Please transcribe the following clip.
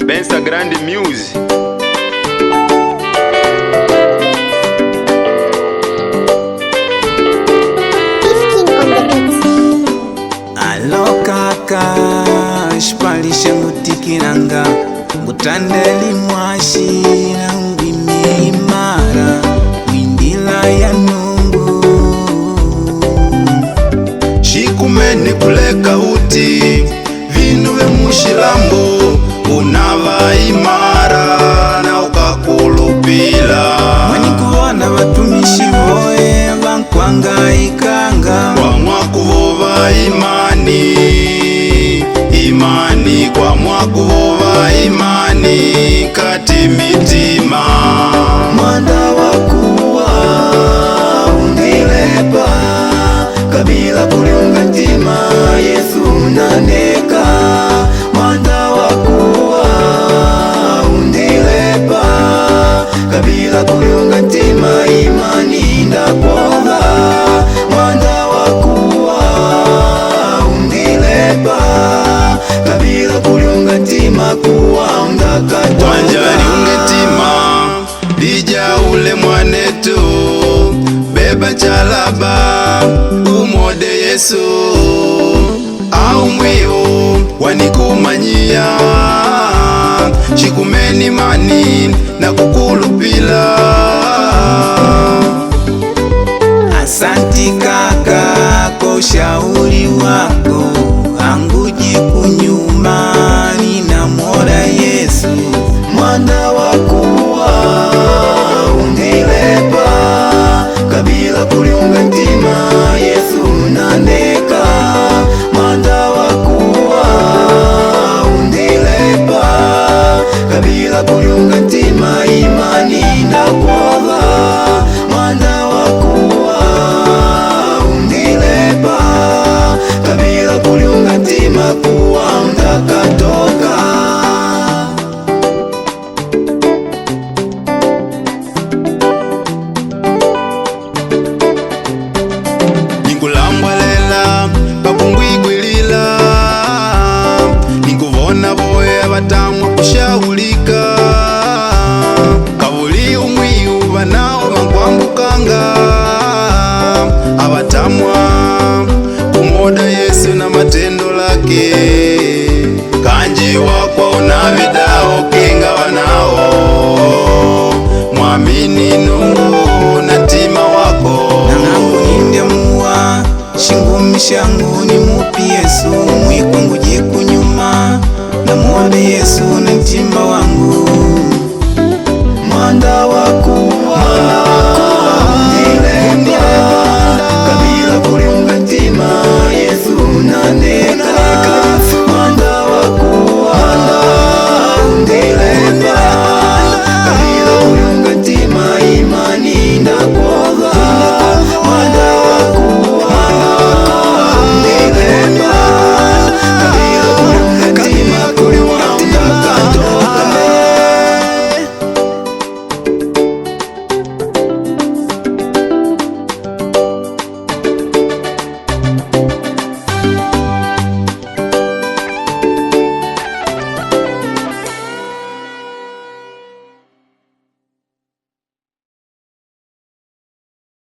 Bensa Grande Music. Alo kaka, shpalisha ngutikinanga ngutandeli mwashi na ngwimi imara windila ya nungu shikumene kuleka uti vinu ve mushilambo unava imara na ukakulupila mwani kuona watumishi voe vankwanga ikanga kwa kuvova imani kwa mwakuvova imani kati mitima mwanda wakuwa undilepa kabila kuliunga ntima Yesu naneka mwanda wakuwa undilepa kabila kuliunga ntima imani ndakwoga mwanda wakuwa undilepa kabila kuliunga ntima kuwa undakatwa wanjali ungetima lija ule mwanetu beba chalaba umode Yesu au mwiyo wanikumanyia shikumeni mani na kukulupila. Asanti kaka kwa ushauri wako, anguji kunyuma ninamwona Yesu mwana wakuwa undilepa kabila kuliunga ntima Yesu naneka mwana wakuwa undilepa kabila kuliunga ntima imani ndakwoga mwana wakuwa undilepa kabila kuliunga ntima kuwa undakatoka Ningulambwalela pakungwigwilila ninguvona voya vatamwa kushaulika kavuli umwiu vanao vankwambukanga avatamwa kumoda Yesu na matendo lake kanji wakwa unavidao kinga vanao mwamini Nungu na ntima wako shingumi shangu ni mupi Yesu mwikwangu jikunyuma na mwode Yesu